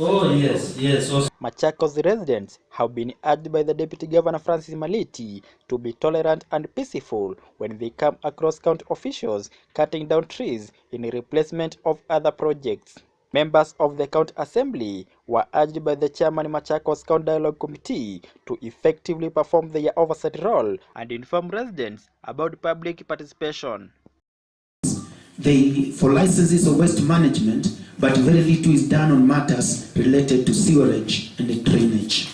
Oh, yes, yes. Also. Machakos residents have been urged by the Deputy Governor Francis Maliti to be tolerant and peaceful when they come across county officials cutting down trees in replacement of other projects. Members of the County Assembly were urged by the Chairman Machakos County Dialogue Committee to effectively perform their oversight role and inform residents about public participation. For licenses of waste management, but very little is done on matters related to sewerage and drainage.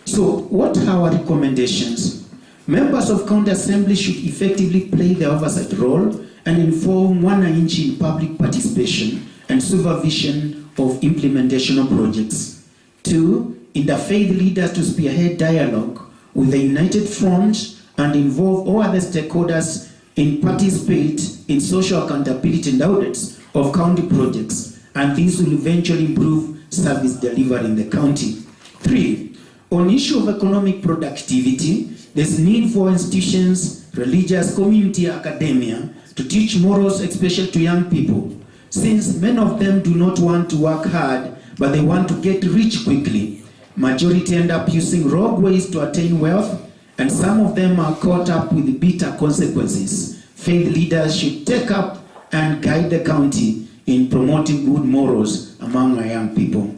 So what are our recommendations? Members of County Assembly should effectively play the oversight role and inform wananchi in public participation and supervision of implementation of projects. 2. Interfaith leaders to spearhead dialogue with the United Front and involve all other stakeholders in participate in social accountability and audits of county projects, and this will eventually improve service delivery in the county. 3. On issue of economic productivity, there's need for institutions, religious, community, academia to teach morals, especially to young people, since many of them do not want to work hard, but they want to get rich quickly. Majority end up using wrong ways to attain wealth, and some of them are caught up with bitter consequences. Faith leaders should take up and guide the county in promoting good morals among our young people.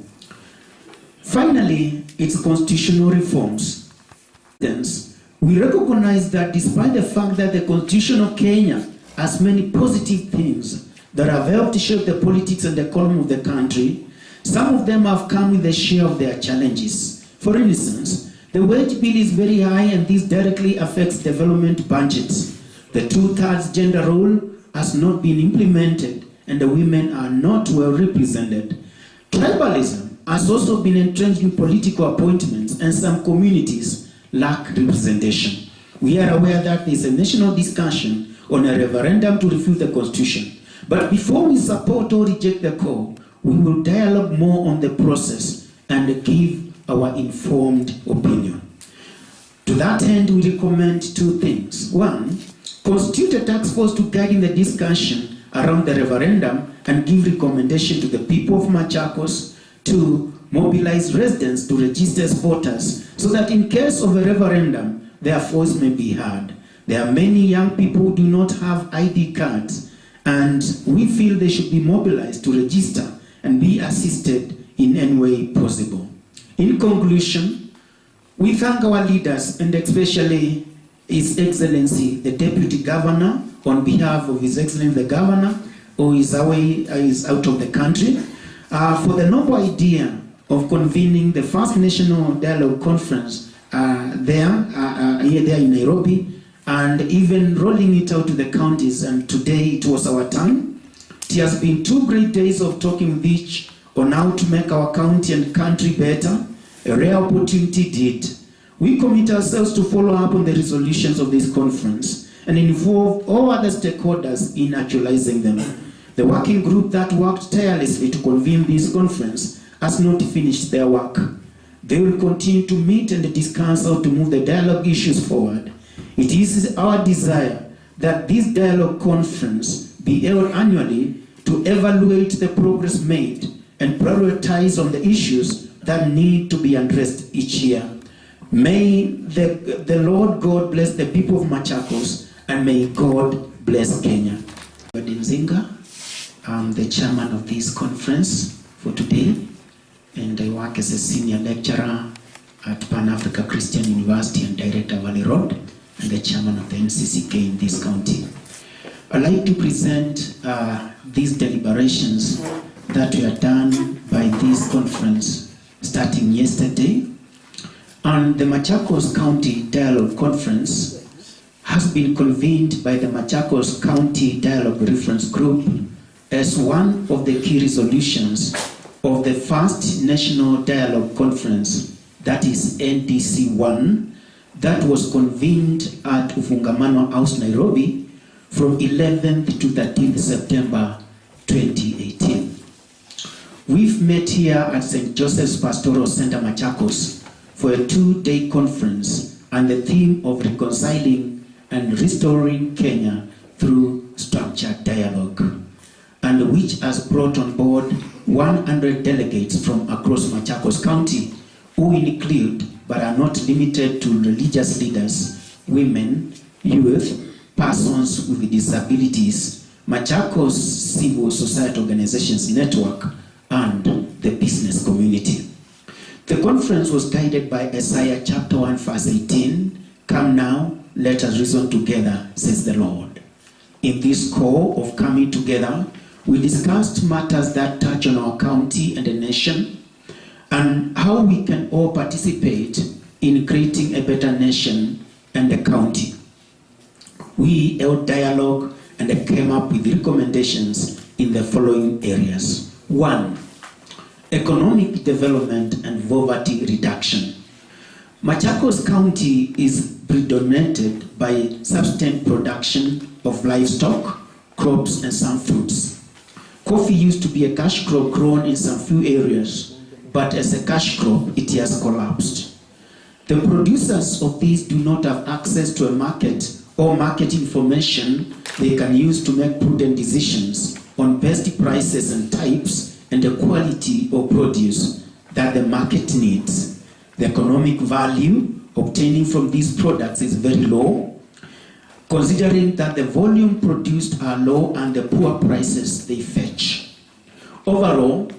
Finally, it's constitutional reforms. We recognize that despite the fact that the Constitution of Kenya has many positive things that have helped to shape the politics and the economy of the country, some of them have come with a share of their challenges. For instance, the wage bill is very high, and this directly affects development budgets. The 2/3 gender rule has not been implemented, and the women are not well represented. Tribalism has also been entrenched in political appointments, and some communities lack representation. We are aware that there is a national discussion on a referendum to review the Constitution. But before we support or reject the call, we will dialogue more on the process and give our informed opinion. To that end, we recommend 2 things. 1, constitute a task force to guide in the discussion around the referendum and give recommendation to the people of Machakos. 2, mobilize residents to register as voters so that in case of a referendum, their voice may be heard. There are many young people who do not have ID cards, and we feel they should be mobilized to register and be assisted in any way possible. In conclusion, we thank our leaders, and especially His Excellency, the Deputy Governor, on behalf of His Excellency the Governor, who is out of the country, for the noble idea of convening the first National Dialogue Conference here in Nairobi, and even rolling it out to the counties, and today it was our turn. It has been 2 great days of talking with each on how to make our county and country better. A rare opportunity did. We commit ourselves to follow up on the resolutions of this conference and involve all other stakeholders in actualizing them. The working group that worked tirelessly to convene this conference has not finished their work. They will continue to meet and discuss how to move the dialogue issues forward. It is our desire that this dialogue conference be held annually to evaluate the progress made and prioritize on the issues that need to be addressed each year. May the Lord God bless the people of Machakos, and may God bless Kenya. I'm the chairman of this conference for today, and I work as a senior lecturer at Pan Africa Christian University and director Valley Road, and the chairman of the NCCK in this county. I'd like to present these deliberations that were done by this conference starting yesterday. And the Machakos County Dialogue Conference has been convened by the Machakos County Dialogue Reference Group as one of the key resolutions of the first National Dialogue Conference, that is NDC-1, that was convened at Ufungamano House, Nairobi, from 11th to 13th September 2018. We've met here at St. Joseph's Pastoral Center, Machakos, for a 2-day conference and the theme of reconciling and restoring Kenya through structured dialogue, and which has brought on board 100 delegates from across Machakos County who include but are not limited to religious leaders, women, youth, persons with disabilities, Machakos civil society organizations network, and the business community. The conference was guided by Isaiah chapter 1 verse 18, "Come now, let us reason together, says the Lord." In this call of coming together, we discussed matters that touch on our county and the nation, and how we can all participate in creating a better nation and the county. We held dialogue and came up with recommendations in the following areas. 1. Economic development and poverty reduction. Machakos County is predominated by subsistence production of livestock, crops, and some fruits. Coffee used to be a cash crop grown in some few areas, but as a cash crop, it has collapsed. The producers of these do not have access to a market or market information they can use to make prudent decisions on best prices and types and the quality of produce that the market needs. The economic value obtaining from these products is very low, considering that the volume produced are low and the poor prices they fetch. Overall,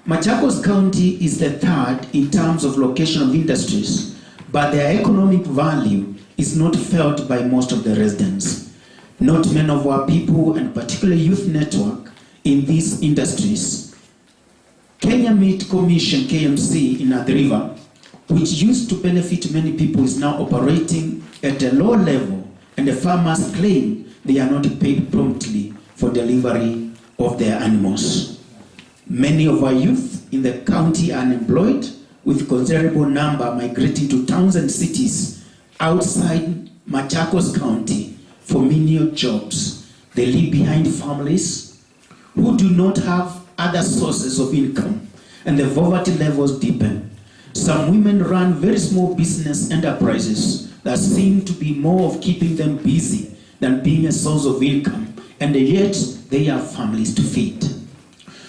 Machakos County is the third in terms of location of industries, but their economic value is not felt by most of the residents. Not many of our people, and particularly youth network in these industries. Kenya Meat Commission, KMC, in Athi River, which used to benefit many people, is now operating at a low level, and the farmers claim they are not paid promptly for delivery of their animals. Many of our youth in the county are unemployed, with considerable number migrating to towns and cities outside Machakos County for menial jobs. They leave behind families who do not have other sources of income, and the poverty levels deepen. Some women run very small business enterprises that seem to be more of keeping them busy than being a source of income, and yet they have families to feed.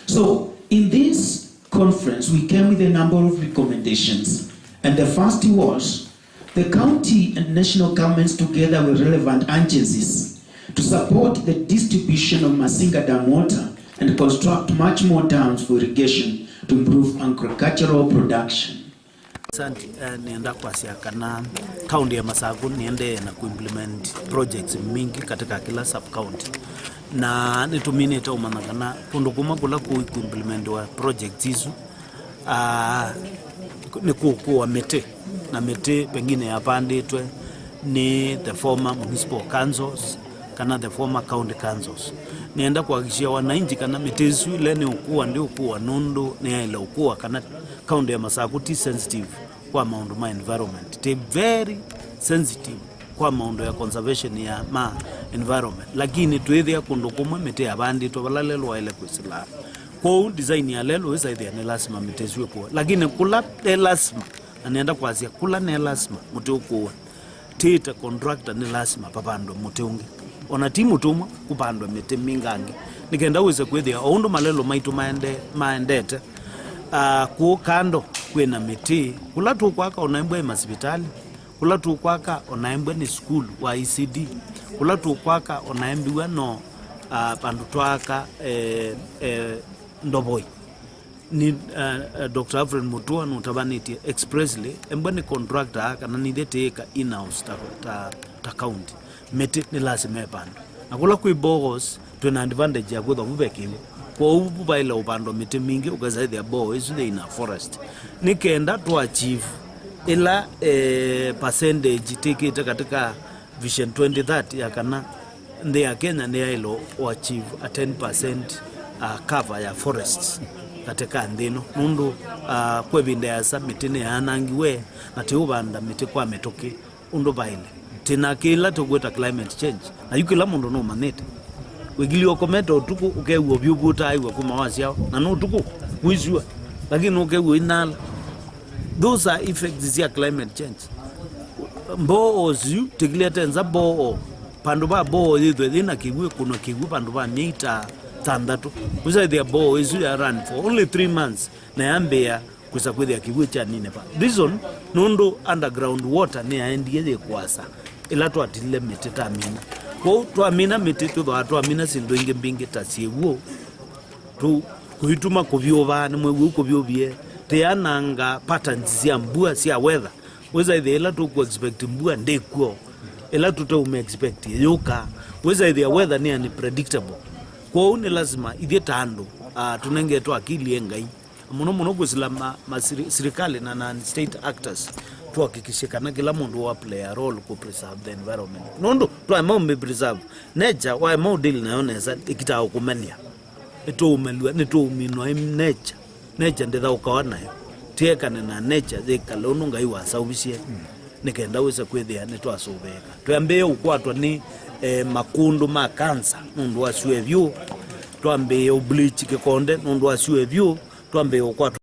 So in this conference, we came with a number of recommendations, and the first was the county and national governments together with relevant agencies to support the distribution of Masinga Dam water and construct much more dams for irrigation to improve agricultural production. Asante, nienda kwa siakana kaunti ya Masaku niende na kuimplement projects mingi katika kila sub county, na nitumine ta umanagana kundukuma kula kuimplement wa projects hizo ni kuwa mete na mete pengine yapanditwe ni the former municipal councils kana the former county councils. Nienda kuhakikishia wananchi kana mitezu ile ni ukuwa ndio ukuwa nundu ni ile ukuwa kana kaunti ya Masaku ti sensitive kwa maundu ma environment, ti very sensitive kwa maundu ya conservation ya ma environment, lakini tuithia kundukumwe mete yabanditwe balalelwa ile kwisila kwa design ya lelo isa idea ni lazima mitezwe kwa, lakini kula ni lazima anaenda kwazia kula ni lazima mute ukuwa tita contractor ni lazima papando mute unge ona timu tumwa kupandwa mete mingange nikenda uweze kwethia oundu malelo maitu maendete ku kando kwena miti kula tu kwaka onaembwe hospitali, kula tu kwaka onaembwe ni school wa ECD, kula tu kwaka onaembiwa no pandu twaka ndoboi ni Dr. Alfred Mutua nutabaniti expressly embwe ni contractor kana nideteka in-house ta county meti ni lazima epando nakula kuibogos tuna advantage ya kutho bubekiwe kwa ubu baila upando miti mingi ukazaidi ya boho isu de ina forest nikenda to achieve ila percentage tikita katika vision 2030 ya kana ndi ya Kenya ndi ya ilo achieve a 10% cover ya forests katika ndino nundu kwebinde ya mitini ya anangiwe na tiubanda miti kwa metoki undu baile tina kila tugweta climate change na yukila mundu no manete wigili okometa utuku ukewo byubuta aiwa kuma wasi yao na no utuku kuizua lakini ukewo inala. Those are effects ya climate change. Mboo ziu tigilete nza boo pandu ba boo yidwe dina kigwe kuno kigwe pandu ba mita tandatu kusa their bore is run for only 3 months na yambea kusa kwithia kiwu cha nine pa reason nondo underground water ni aendie kwasa ila twatile miti tamina ko twamina miti twamina sindu ingi mbingi tasiewo tu kuituma kuvyova ni mwe kuvyovie teananga patterns cia mbua cia weather weza ithe ila tu ku expect mbua ndekuo ila tu expect yoka weza ithe weather ni unpredictable kwa ni lazima ithie tando tunengetwa akili engai muno kuzila serikali na state actors tuhakikishe kana kila mundu wa play a role ku preserve the environment nondo twa me preserve nature wa mo deal na yonesa ikita kumenia eto umelwa neto umino nature ndetha ukaona yo tiekane na nature thikalono ngai wa saubicie nikenda wesa kwithia nitwasubeka twambe ukwatwa ni makundu ma cancer mundu aciwe vyu twambe bleach kikonde mundu aciwe vyu twambe ukwatwa